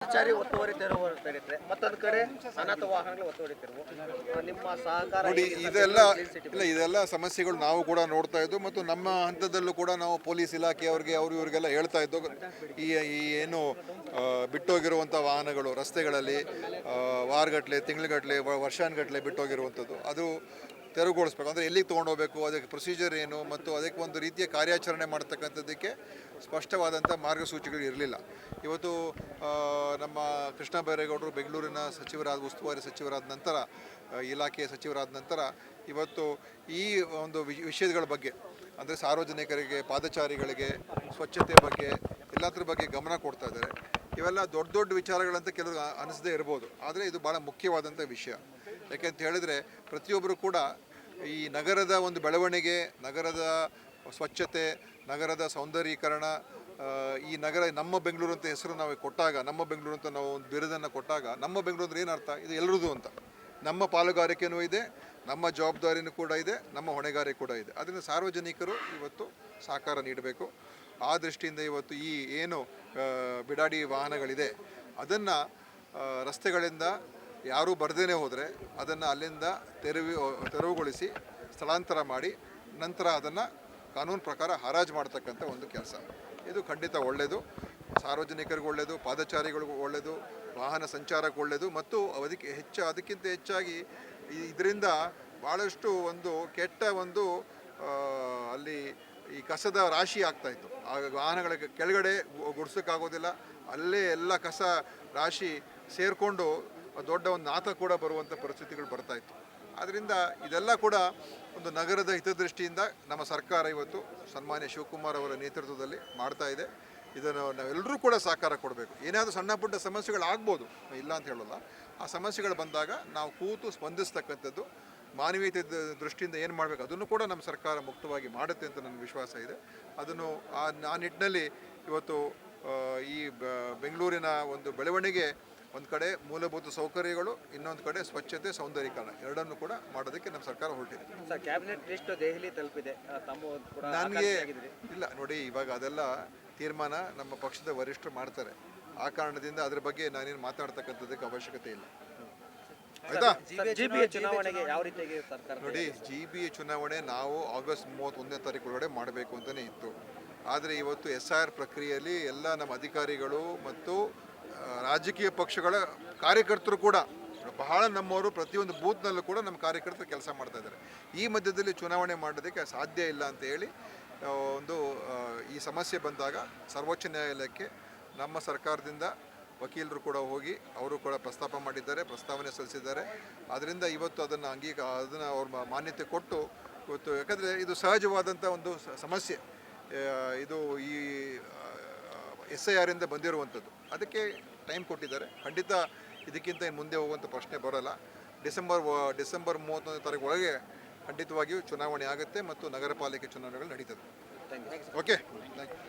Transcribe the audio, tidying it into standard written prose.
ಸಂಚಾರಿ ಒತ್ತುವರಿ ತೆರವುತ್ತೆ ಮತ್ತೊಂದು ಕಡೆ ಅನಾಥ ವಾಹನಗಳು ಒತ್ತುವರಿ ತೆರವು ನಿಮ್ಮ ಸಹಕಾರ ನೋಡಿ ಇದೆಲ್ಲ ಸಮಸ್ಯೆಗಳು ನಾವು ಕೂಡ ನೋಡ್ತಾ ಇದ್ದು ಮತ್ತು ನಮ್ಮ ಹಂತದಲ್ಲೂ ಕೂಡ ನಾವು ಪೊಲೀಸ್ ಇಲಾಖೆಯವರಿಗೆ ಇವರಿಗೆಲ್ಲ ಹೇಳ್ತಾ ಇದ್ದು ಈ ಏನು ಬಿಟ್ಟೋಗಿರುವಂಥ ವಾಹನಗಳು ರಸ್ತೆಗಳಲ್ಲಿ ವಾರಗಟ್ಟಲೆ ತಿಂಗಳುಗಟ್ಟಲೆ ವರ್ಷಾನುಗಟ್ಟಲೆ ಬಿಟ್ಟೋಗಿರುವಂಥದ್ದು ಅದು ತೆರವುಗೊಳಿಸ್ಬೇಕು. ಅಂದರೆ ಎಲ್ಲಿಗೆ ತೊಗೊಂಡೋಗ್ಬೇಕು, ಅದಕ್ಕೆ ಪ್ರೊಸೀಜರ್ ಏನು ಮತ್ತು ಅದಕ್ಕೆ ಒಂದು ರೀತಿಯ ಕಾರ್ಯಾಚರಣೆ ಮಾಡ್ತಕ್ಕಂಥದ್ದಕ್ಕೆ ಸ್ಪಷ್ಟವಾದಂಥ ಮಾರ್ಗಸೂಚಿಗಳು ಇರಲಿಲ್ಲ. ಇವತ್ತು ನಮ್ಮ ಕೃಷ್ಣ ಬೈರೇಗೌಡರು ಬೆಂಗಳೂರಿನ ಉಸ್ತುವಾರಿ ಸಚಿವರಾದ ನಂತರ, ಇಲಾಖೆಯ ಸಚಿವರಾದ ನಂತರ ಇವತ್ತು ಈ ಒಂದು ವಿಷಯಗಳ ಬಗ್ಗೆ ಅಂದರೆ ಸಾರ್ವಜನಿಕರಿಗೆ, ಪಾದಚಾರಿಗಳಿಗೆ, ಸ್ವಚ್ಛತೆ ಬಗ್ಗೆ ಎಲ್ಲದ್ರ ಬಗ್ಗೆ ಗಮನ ಕೊಡ್ತಾ ಇದ್ದಾರೆ. ಇವೆಲ್ಲ ದೊಡ್ಡ ದೊಡ್ಡ ವಿಚಾರಗಳಂತ ಕೆಲವರು ಅನಿಸದೇ ಇರ್ಬೋದು, ಆದರೆ ಇದು ಭಾಳ ಮುಖ್ಯವಾದಂಥ ವಿಷಯ. ಯಾಕೆಂತ ಹೇಳಿದರೆ ಪ್ರತಿಯೊಬ್ಬರು ಕೂಡ ಈ ನಗರದ ಒಂದು ಬೆಳವಣಿಗೆ, ನಗರದ ಸ್ವಚ್ಛತೆ, ನಗರದ ಸೌಂದರ್ಯೀಕರಣ, ಈ ನಗರ ನಮ್ಮ ಬೆಂಗಳೂರು ಅಂತ ಹೆಸರು ನಾವು ಕೊಟ್ಟಾಗ, ನಮ್ಮ ಬೆಂಗಳೂರು ಅಂತ ನಾವು ಒಂದು ಬಿರುದನ್ನು ಕೊಟ್ಟಾಗ, ನಮ್ಮ ಬೆಂಗಳೂರು ಅಂದ್ರೆ ಏನರ್ಥ? ಇದು ಎಲ್ಲರದು ಅಂತ. ನಮ್ಮ ಪಾಲುಗಾರಿಕೆಯೂ ಇದೆ, ನಮ್ಮ ಜವಾಬ್ದಾರಿನೂ ಕೂಡ ಇದೆ, ನಮ್ಮ ಹೊಣೆಗಾರಿಕೆ ಕೂಡ ಇದೆ. ಅದರಿಂದ ಸಾರ್ವಜನಿಕರು ಇವತ್ತು ಸಹಕಾರ ನೀಡಬೇಕು. ಆ ದೃಷ್ಟಿಯಿಂದ ಇವತ್ತು ಈ ಏನು ಬಿಡಾಡಿ ವಾಹನಗಳಿದೆ ಅದನ್ನು ರಸ್ತೆಗಳಿಂದ ಯಾರೂ ಬರ್ದೇನೆ ಹೋದರೆ ಅದನ್ನು ಅಲ್ಲಿಂದ ತೆರವುಗೊಳಿಸಿ ಸ್ಥಳಾಂತರ ಮಾಡಿ ನಂತರ ಅದನ್ನು ಕಾನೂನು ಪ್ರಕಾರ ಹರಾಜು ಮಾಡ್ತಕ್ಕಂಥ ಒಂದು ಕೆಲಸ. ಇದು ಖಂಡಿತ ಒಳ್ಳೆಯದು, ಸಾರ್ವಜನಿಕರಿಗೂ ಒಳ್ಳೆಯದು, ಪಾದಚಾರಿಗಳಿಗೂ ಒಳ್ಳೆಯದು, ವಾಹನ ಸಂಚಾರಕ್ಕೆ ಒಳ್ಳೆಯದು ಮತ್ತು ಅದಕ್ಕಿಂತ ಹೆಚ್ಚಾಗಿ ಇದರಿಂದ ಭಾಳಷ್ಟು ಒಂದು ಕೆಟ್ಟ ಒಂದು ಅಲ್ಲಿ ಈ ಕಸದ ರಾಶಿ ಆಗ್ತಾಯಿತ್ತು. ಆಗ ವಾಹನಗಳ ಕೆಳಗಡೆ ಗುಡ್ಸೋಕ್ಕಾಗೋದಿಲ್ಲ, ಅಲ್ಲೇ ಎಲ್ಲ ಕಸ ರಾಶಿ ಸೇರಿಕೊಂಡು ದೊಡ್ಡ ಒಂದು ನಾಥ ಕೂಡ ಬರುವಂಥ ಪರಿಸ್ಥಿತಿಗಳು ಬರ್ತಾಯಿತ್ತು. ಆದ್ದರಿಂದ ಇದೆಲ್ಲ ಕೂಡ ಒಂದು ನಗರದ ಹಿತದೃಷ್ಟಿಯಿಂದ ನಮ್ಮ ಸರ್ಕಾರ ಇವತ್ತು ಸನ್ಮಾನ್ಯ ಶಿವಕುಮಾರ್ ಅವರ ನೇತೃತ್ವದಲ್ಲಿ ಮಾಡ್ತಾ ಇದೆ. ಇದನ್ನು ನಾವೆಲ್ಲರೂ ಕೂಡ ಸಹಕಾರ ಕೊಡಬೇಕು. ಏನಾದರೂ ಸಣ್ಣ ಪುಟ್ಟ ಸಮಸ್ಯೆಗಳಾಗ್ಬೋದು, ಇಲ್ಲ ಅಂತ ಹೇಳೋಲ್ಲ. ಆ ಸಮಸ್ಯೆಗಳು ಬಂದಾಗ ನಾವು ಕೂತು ಸ್ಪಂದಿಸ್ತಕ್ಕಂಥದ್ದು, ಮಾನವೀಯತೆ ದೃಷ್ಟಿಯಿಂದ ಏನು ಮಾಡಬೇಕು ಅದನ್ನು ಕೂಡ ನಮ್ಮ ಸರ್ಕಾರ ಮುಕ್ತವಾಗಿ ಮಾಡುತ್ತೆ ಅಂತ ನನ್ನ ವಿಶ್ವಾಸ ಇದೆ. ಅದನ್ನು ಆ ನಿಟ್ಟಿನಲ್ಲಿ ಇವತ್ತು ಈ ಬೆಂಗಳೂರಿನ ಒಂದು ಬೆಳವಣಿಗೆ, ಒಂದು ಕಡೆ ಮೂಲಭೂತ ಸೌಕರ್ಯಗಳು, ಇನ್ನೊಂದು ಕಡೆ ಸ್ವಚ್ಛತೆ, ಸೌಂದರ್ಯೀಕರಣ ಎರಡನ್ನೂ ಕೂಡ ಮಾಡೋದಕ್ಕೆ ನಮ್ಮ ಸರ್ಕಾರ ಹೊರಟಿದೆ. ಕ್ಯಾಬಿನೆಟ್ ಲಿಸ್ಟ್ ದೆಹಲಿ ತಲುಪಿದೆ, ನನಗೆ ಇಲ್ಲ ನೋಡಿ, ಇವಾಗ ಅದೆಲ್ಲ ತೀರ್ಮಾನ ನಮ್ಮ ಪಕ್ಷದ ವರಿಷ್ಠರು ಮಾಡ್ತಾರೆ. ಆ ಕಾರಣದಿಂದ ಅದ್ರ ಬಗ್ಗೆ ನಾನೇನು ಮಾತಾಡ್ತಕ್ಕಂಥದ್ದಕ್ಕೆ ಅವಶ್ಯಕತೆ ಇಲ್ಲ. ಆಯ್ತಾ? ಚುನಾವಣೆಗೆ ಯಾವ ರೀತಿಯಾಗಿ ಸರ್ಕಾರ ನೋಡಿ, GBA ಚುನಾವಣೆ ನಾವು ಆಗಸ್ಟ್ 31ನೇ ತಾರೀಕು ಒಳಗಡೆ ಮಾಡಬೇಕು ಅಂತಲೇ ಇತ್ತು. ಆದರೆ ಇವತ್ತು SIR ಪ್ರಕ್ರಿಯೆಯಲ್ಲಿ ಎಲ್ಲ ನಮ್ಮ ಅಧಿಕಾರಿಗಳು ಮತ್ತು ರಾಜಕೀಯ ಪಕ್ಷಗಳ ಕಾರ್ಯಕರ್ತರು ಕೂಡ ಬಹಳ ನಮ್ಮವರು ಪ್ರತಿಯೊಂದು ಬೂತ್ನಲ್ಲೂ ಕೂಡ ನಮ್ಮ ಕಾರ್ಯಕರ್ತರು ಕೆಲಸ ಮಾಡ್ತಾ ಇದ್ದಾರೆ. ಈ ಮಧ್ಯದಲ್ಲಿ ಚುನಾವಣೆ ಮಾಡೋದಕ್ಕೆ ಸಾಧ್ಯ ಇಲ್ಲ ಅಂತ ಹೇಳಿ ಒಂದು ಈ ಸಮಸ್ಯೆ ಬಂದಾಗ ಸರ್ವೋಚ್ಚ ನ್ಯಾಯಾಲಯಕ್ಕೆ ನಮ್ಮ ಸರ್ಕಾರದಿಂದ ವಕೀಲರು ಕೂಡ ಹೋಗಿ ಅವರು ಕೂಡ ಪ್ರಸ್ತಾಪ ಮಾಡಿದ್ದಾರೆ, ಪ್ರಸ್ತಾವನೆ ಸಲ್ಲಿಸಿದ್ದಾರೆ. ಆದ್ದರಿಂದ ಇವತ್ತು ಅದನ್ನು ಅವ್ರ ಮಾನ್ಯತೆ ಕೊಟ್ಟು ಇವತ್ತು, ಯಾಕಂದರೆ ಇದು ಸಹಜವಾದಂಥ ಒಂದು ಸಮಸ್ಯೆ, ಇದು ಈ SIR ಇಂದ ಬಂದಿರುವಂಥದ್ದು, ಅದಕ್ಕೆ ಟೈಮ್ ಕೊಟ್ಟಿದ್ದಾರೆ. ಖಂಡಿತ ಇದಕ್ಕಿಂತ ಮುಂದೆ ಹೋಗುವಂಥ ಪ್ರಶ್ನೆ ಬರೋಲ್ಲ. ಡಿಸೆಂಬರ್ 31ನೇ ತಾರೀಕು ಒಳಗೆ ಖಂಡಿತವಾಗಿಯೂ ಚುನಾವಣೆ ಆಗುತ್ತೆ ಮತ್ತು ನಗರ ಪಾಲಿಕೆ ಚುನಾವಣೆಗಳು ನಡೀತದೆ. Okay, thank you.